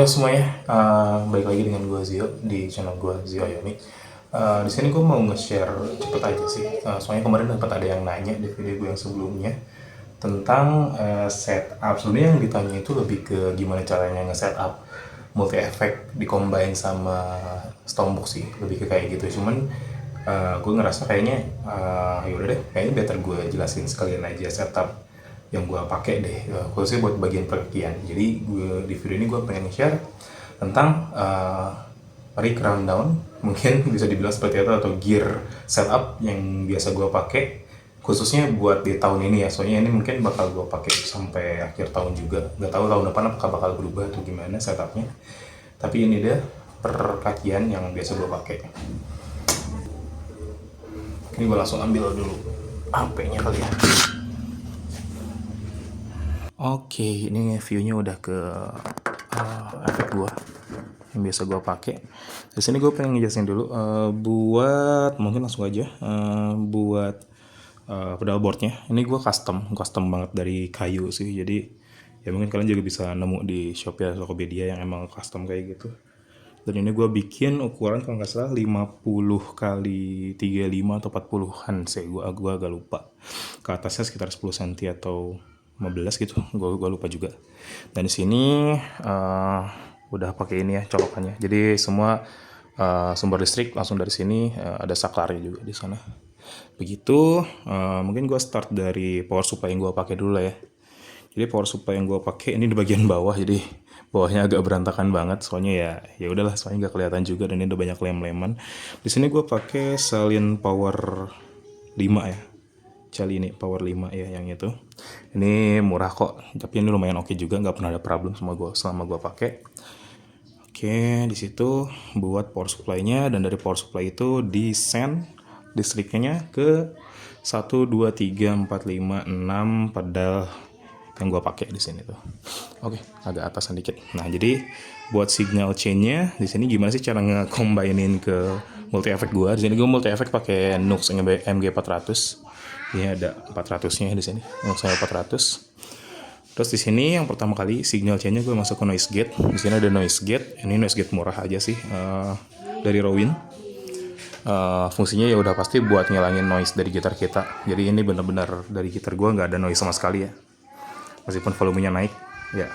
Halo semuanya, balik lagi dengan gue Zio di channel gue Zio Ayomi. Di sini gue mau nge-share cepet aja sih, soalnya kemarin dapat ada yang nanya di video gue yang sebelumnya tentang setup. Sebenarnya yang ditanya itu lebih ke gimana caranya nge-setup multi effect di-combine sama Stormbox sih, lebih ke kayak gitu. Cuman gue ngerasa kayaknya yaudah deh, kayaknya better gue jelasin sekalian aja setup yang gue pakai deh, khususnya buat bagian perekian. Jadi di video ini gue pengen share tentang rig rundown, mungkin bisa dibilang seperti itu, atau gear setup yang biasa gue pakai khususnya buat di tahun ini ya. Soalnya ini mungkin bakal gue pakai sampai akhir tahun juga, nggak tahu tahun depan apakah bakal berubah atau gimana setupnya. Tapi ini dia perkakian yang biasa gue pakai. Ini gue langsung ambil dulu HP-nya kali ya. Oke, ini view-nya udah ke efek gua yang biasa gua pakai. Di sini gue pengen ngejelasin dulu buat mungkin langsung aja buat pedalboardnya. Ini gua custom banget dari kayu sih. Jadi ya mungkin kalian juga bisa nemu di Shopee atau Tokopedia yang emang custom kayak gitu. Dan ini gue bikin ukuran kalau nggak salah 50 kali 35 atau 40-an sih, gue agak lupa. Ke atasnya sekitar 10 cm atau 15 gitu, gue lupa juga. Dan di sini udah pakai ini ya colokannya. Jadi semua sumber listrik langsung dari sini, ada saklarnya juga di sana. Begitu, mungkin gue start dari power supply yang gue pakai dulu lah ya. Jadi power supply yang gue pakai ini di bagian bawah, jadi bawahnya agak berantakan banget. Soalnya ya udahlah, soalnya nggak kelihatan juga dan ini udah banyak lem-leman. Di sini gue pakai Salin Power 5 ya. Cali ini Power 5 ya yang itu. Ini murah kok, tapi ini lumayan oke juga, nggak pernah ada problem sama gue selama gue pakai. Oke, di situ buat power supply-nya, dan dari power supply itu di send listriknya ke 1 2 3 4 5 6 pedal yang gue pakai di sini tuh. Oke, agak atasan dikit. Nah, jadi buat signal chain-nya di sini gimana sih cara nge-combinein ke multi effect gue? Di sini gue multi effect pakai Nux MG400. Ini ada 400-nya di sini. Nux MG400. Terus di sini yang pertama kali signal chain-nya gue masuk ke noise gate. Di sini ada noise gate. Ini noise gate murah aja sih, dari Rowan. Fungsinya ya udah pasti buat ngilangin noise dari gitar kita. Jadi ini benar-benar dari gitar gue nggak ada noise sama sekali ya. Meskipun volumenya naik, ya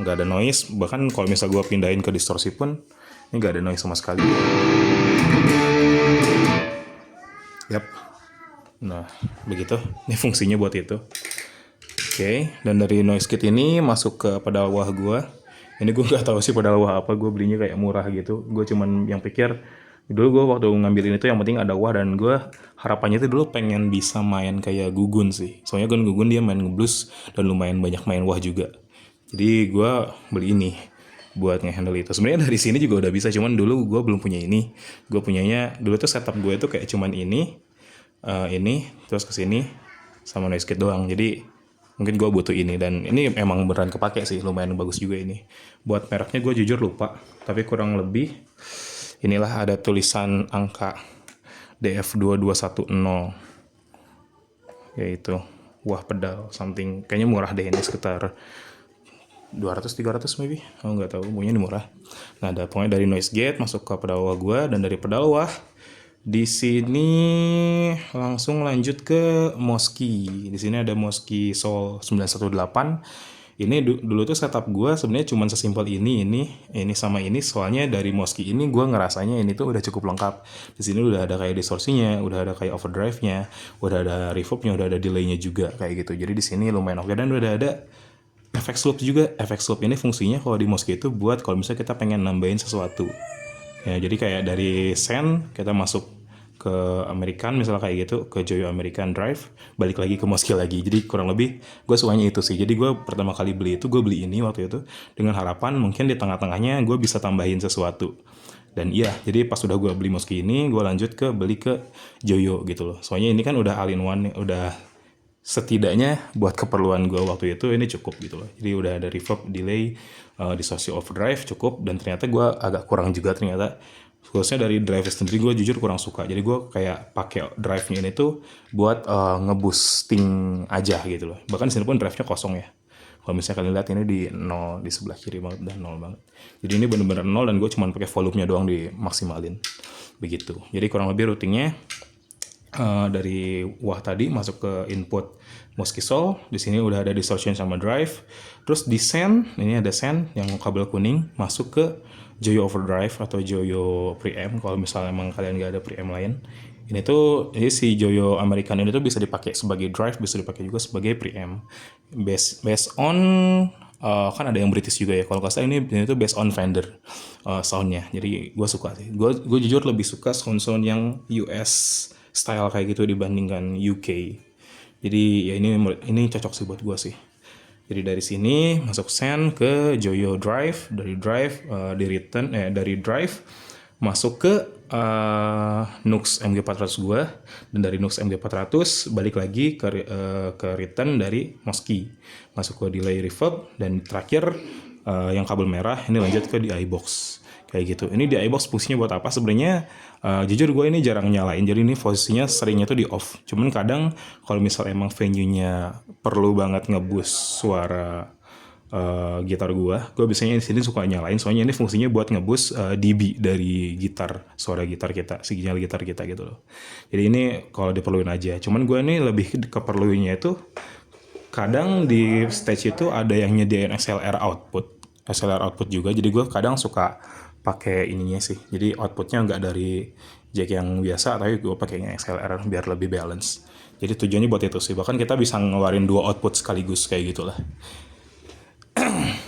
nggak ada noise. Bahkan kalau misal gue pindahin ke distorsi pun ini nggak ada noise sama sekali. Yap. Nah, begitu. Ini fungsinya buat itu. Oke, dan dari noise kit ini masuk ke pedal wah gue. Ini gue nggak tahu sih pedal wah apa. Gue belinya kayak murah gitu. Gue cuman yang pikir dulu gue waktu ngambilin itu yang penting ada wah, dan gue harapannya itu dulu pengen bisa main kayak Gugun sih. Soalnya kan Gugun dia main ngeblues dan lumayan banyak main wah juga. Jadi gue beli ini buat ngehandle itu. Sebenarnya dari sini juga udah bisa, cuman dulu gue belum punya ini. Gue punyanya dulu tuh setup gue itu kayak cuman ini terus kesini sama noise kit doang. Jadi mungkin gue butuh ini, dan ini emang beneran kepake sih, lumayan bagus juga ini. Buat mereknya gue jujur lupa, tapi kurang lebih inilah ada tulisan angka DF2210, yaitu wah pedal something, kayaknya murah deh ini, sekitar 200-300 maybe, nggak tahu, pokoknya ini murah. Nah, ada pokoknya dari noise gate masuk ke pedal wah gue, dan dari pedal wah di sini langsung lanjut ke Mosky. Di sini ada Mosky Soul 918. Ini dulu tuh setup gue sebenarnya cuma sesimpel ini sama ini. Soalnya dari Mosky ini gue ngerasanya ini tuh udah cukup lengkap. Di sini udah ada kayak distorsinya, udah ada kayak overdrive-nya, udah ada reverb-nya, udah ada delay-nya juga kayak gitu. Jadi di sini lumayan oke, dan udah ada efek slope juga. Efek slope ini fungsinya kalau di Mosky itu buat kalau misalnya kita pengen nambahin sesuatu. Ya, jadi kayak dari Send kita masuk ke American misalnya kayak gitu, ke Joyo American Drive, balik lagi ke Mosky lagi. Jadi kurang lebih gue sukanya itu sih. Jadi gue pertama kali beli itu, gue beli ini waktu itu dengan harapan mungkin di tengah-tengahnya gue bisa tambahin sesuatu. Dan iya, jadi pas udah gue beli Mosky ini, gue lanjut ke beli ke Joyo gitu loh. Soalnya ini kan udah all in one, udah setidaknya buat keperluan gue waktu itu ini cukup gitu loh. Jadi udah ada reverb, delay, distorsi, overdrive cukup, dan ternyata gue agak kurang juga ternyata. Khususnya dari drive sendiri gue jujur kurang suka. Jadi gue kayak pakai drive-nya ini tuh buat nge-boosting aja gitu loh. Bahkan di sini pun drive-nya kosong ya. Kalau misalnya kalian lihat ini di 0 di sebelah kiri banget dan 0 banget. Jadi ini bener-bener 0 dan gue cuma pakai volumenya doang dimaksimalin. Begitu. Jadi kurang lebih routingnya dari wah tadi masuk ke input Moskisol. Di sini udah ada distortion sama drive. Terus di send, ini ada send yang kabel kuning masuk ke Joyo Overdrive atau Joyo Preamp kalau misalnya emang kalian nggak ada preamp lain. Ini si Joyo American ini tuh bisa dipakai sebagai drive, bisa dipakai juga sebagai preamp. Based on kan ada yang British juga ya. Kalau nggak salah ini tuh based on Fender soundnya. Jadi gue suka sih. Gue jujur lebih suka sound yang US style kayak gitu dibandingkan UK. Jadi ya ini cocok sih buat gue sih. Jadi dari sini masuk send ke Joyo Drive, dari drive dari drive masuk ke Nux MG400 gue, dan dari Nux MG400 balik lagi ke return dari Moski, masuk ke delay reverb, dan terakhir yang kabel merah ini lanjut ke DI box. Kayak gitu. Ini DI box fungsinya buat apa? Sebenarnya jujur gue ini jarang nyalain. Jadi ini posisinya seringnya tuh di off. Cuman kadang kalau misal emang venue-nya perlu banget ngeboost suara gitar gue biasanya di sini suka nyalain. Soalnya ini fungsinya buat ngeboost dB dari gitar, suara gitar kita, sinyal gitar kita gitu loh. Jadi ini kalau diperluin aja. Cuman gue ini lebih keperluinnya itu kadang di stage itu ada yang nyediain XLR output juga. Jadi gue kadang suka pakai ininya sih. Jadi outputnya nggak dari jack yang biasa, tapi gue pakai XLR biar lebih balance. Jadi tujuannya buat itu sih. Bahkan kita bisa ngeluarin 2 output sekaligus kayak gitulah.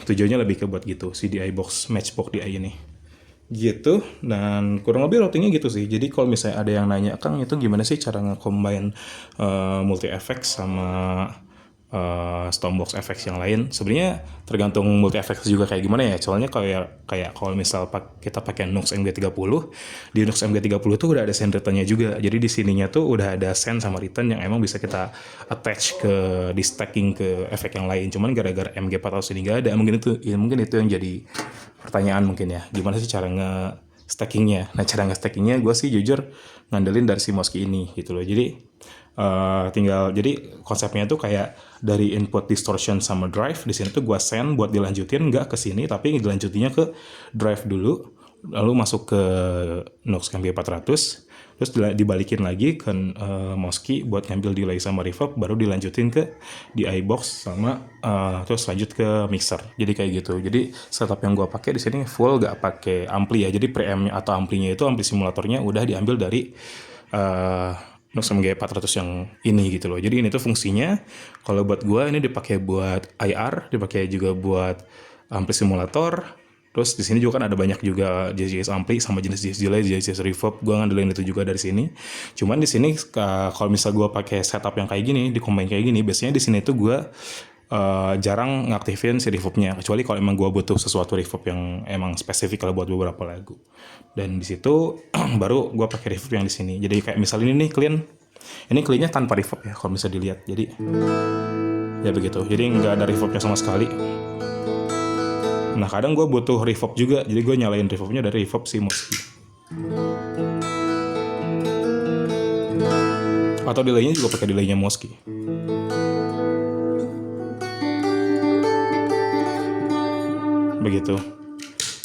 Tujuannya lebih ke buat gitu si DI box, Matchbox DI ini. Gitu, dan kurang lebih routingnya gitu sih. Jadi kalau misalnya ada yang nanya, Kang itu gimana sih cara nge-combine multi effects sama Stormbox effects yang lain? Sebenarnya tergantung multi effects juga kayak gimana ya. Soalnya kayak kalau misal kita pakai Nux MG30, di Nux MG30 tuh udah ada send return-nya juga. Jadi di sininya tuh udah ada send sama return yang emang bisa kita attach di stacking ke efek yang lain. Cuman gara-gara MG400 ini nggak ada, mungkin itu yang jadi pertanyaan mungkin ya. Gimana sih cara stackingnya? Nah, cara nge-stackingnya gue sih jujur ngandelin dari si Moski ini gitu loh. Jadi jadi konsepnya tuh kayak dari input distortion sama drive, di sini tuh gue send buat dilanjutin nggak ke sini, tapi dilanjutinnya ke drive dulu, lalu masuk ke Nux MG400, terus dibalikin lagi ke Moski buat ngambil delay sama reverb, baru dilanjutin ke DI box sama terus lanjut ke mixer. Jadi kayak gitu. Jadi setup yang gue pakai di sini full gak pakai ampli ya. Jadi preamp atau amplinya itu, ampli simulatornya udah diambil dari Nux MG400 yang ini gitu loh. Jadi ini tuh fungsinya kalau buat gue ini dipakai buat IR, dipakai juga buat ampli simulator. Terus di sini juga kan ada banyak juga jenis ampli sama jenis delay, jenis reverb. Gue ngandelin itu juga dari sini. Cuman di sini kalau misal gue pakai setup yang kayak gini, di combine kayak gini, biasanya di sini tuh gue jarang ngaktifin si reverbnya, kecuali kalau emang gue butuh sesuatu reverb yang emang spesifik kalau buat beberapa lagu. Dan di situ baru gue pakai reverb yang di sini. Jadi kayak misal ini nih cleannya tanpa reverb ya kalau bisa dilihat. Jadi ya begitu. Jadi nggak ada reverbnya sama sekali. Nah kadang gue butuh reverb juga, jadi gue nyalain reverbnya dari reverb si Moski. Atau delaynya juga pakai delaynya Moski. Begitu.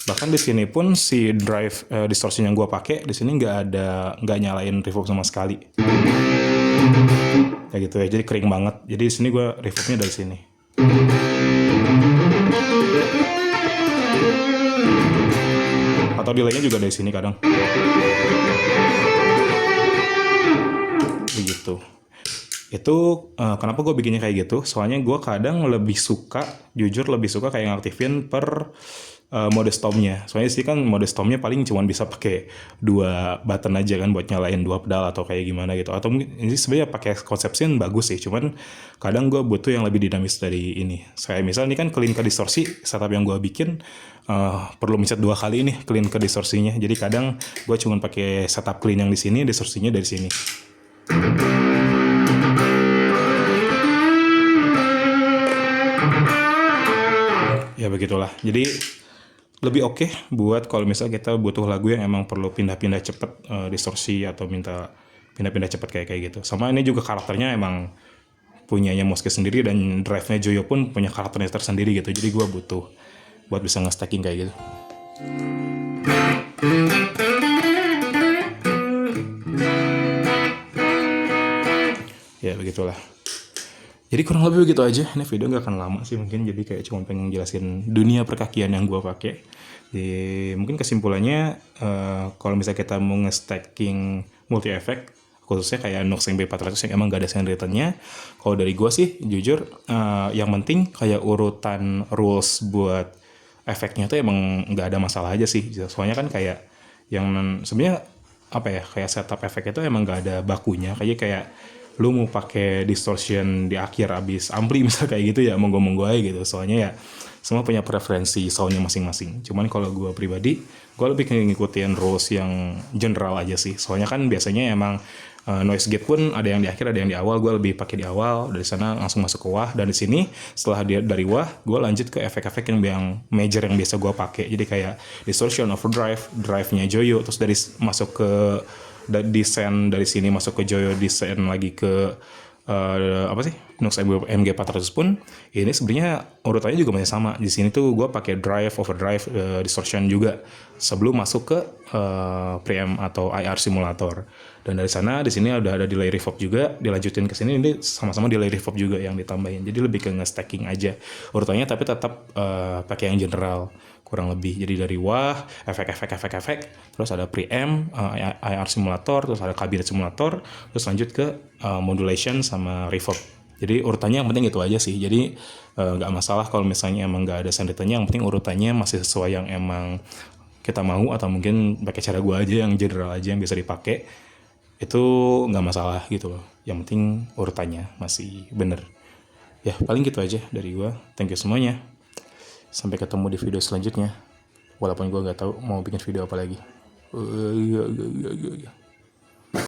Bahkan di sini pun si drive distortion yang gue pakai di sini nggak nyalain reverb sama sekali. Kayak gitu ya. Jadi kering banget. Jadi di sini gue reverbnya dari sini. Atau delaynya juga dari sini kadang. Begitu. Itu kenapa gue bikinnya kayak gitu? Soalnya gue kadang jujur lebih suka kayak ngaktifin per mode stomnya. Soalnya sih kan mode stomnya paling cuma bisa pakai 2 button aja kan buat nyalain 2 pedal atau kayak gimana gitu. Atau mungkin ini sebenarnya pakai konsep scene bagus sih. Cuman kadang gue butuh yang lebih dinamis dari ini. Kayak misal ini kan clean ke distorsi, setup yang gue bikin perlu mencet 2 kali nih clean ke distorsinya. Jadi kadang gue cuma pakai setup clean yang di sini, distorsinya dari sini. Ya begitulah. Jadi lebih oke buat kalau misalnya kita butuh lagu yang emang perlu pindah-pindah cepet distorsi atau minta pindah-pindah cepet kayak gitu. Sama ini juga karakternya emang punyanya Moske sendiri, dan drive-nya Joyo pun punya karakternya tersendiri gitu. Jadi gue butuh buat bisa nge-stacking kayak gitu. Ya begitulah. Jadi kurang lebih begitu aja. Ini video nggak akan lama sih mungkin. Jadi kayak cuma pengen jelasin dunia perkakian yang gue pakai. Mungkin kesimpulannya, kalau misalnya kita mau nge-stacking multi effect, khususnya kayak Nox MB400 yang emang gak ada sand return-nya, kalau dari gue sih jujur, yang penting kayak urutan rules buat efeknya tuh emang nggak ada masalah aja sih. Soalnya kan kayak yang sebenarnya apa ya, kayak setup efek itu emang nggak ada bakunya. Kayak lu mau pakai distortion di akhir abis ampli misal kayak gitu ya, monggo-monggo aja gitu. Soalnya ya semua punya preferensi soundnya masing-masing. Cuman kalau gue pribadi, gue lebih ngikutin rules yang general aja sih. Soalnya kan biasanya emang noise gate pun ada yang di akhir, ada yang di awal. Gue lebih pakai di awal, dari sana langsung masuk ke wah. Dan di sini setelah dari wah, gue lanjut ke efek-efek yang major yang biasa gue pakai. Jadi kayak distortion, overdrive, drive-nya Joyo, terus dari masuk ke descend, dari sini masuk ke Joyo, descend lagi ke apa sih, Nox MG400 pun ini sebenarnya urutannya juga masih sama. Di sini tuh gue pakai drive, overdrive, distortion juga sebelum masuk ke preamp atau IR simulator. Dan dari sana di sini udah ada delay reverb juga, dilanjutin ke sini ini sama-sama delay reverb juga yang ditambahin. Jadi lebih ke nge-stacking aja urutannya, tapi tetap pakai yang general kurang lebih. Jadi dari wah, efek, terus ada preamp, IR simulator, terus ada kabinet simulator, terus lanjut ke modulation sama reverb. Jadi urutannya yang penting itu aja sih. Jadi nggak masalah kalau misalnya emang nggak ada sound design-nya, yang penting urutannya masih sesuai yang emang kita mau, atau mungkin pakai cara gue aja yang general aja yang bisa dipakai, itu nggak masalah gitu loh. Yang penting urutannya masih bener. Ya paling gitu aja dari gue. Thank you semuanya. Sampai ketemu di video selanjutnya. Walaupun gue nggak tahu mau bikin video apa lagi.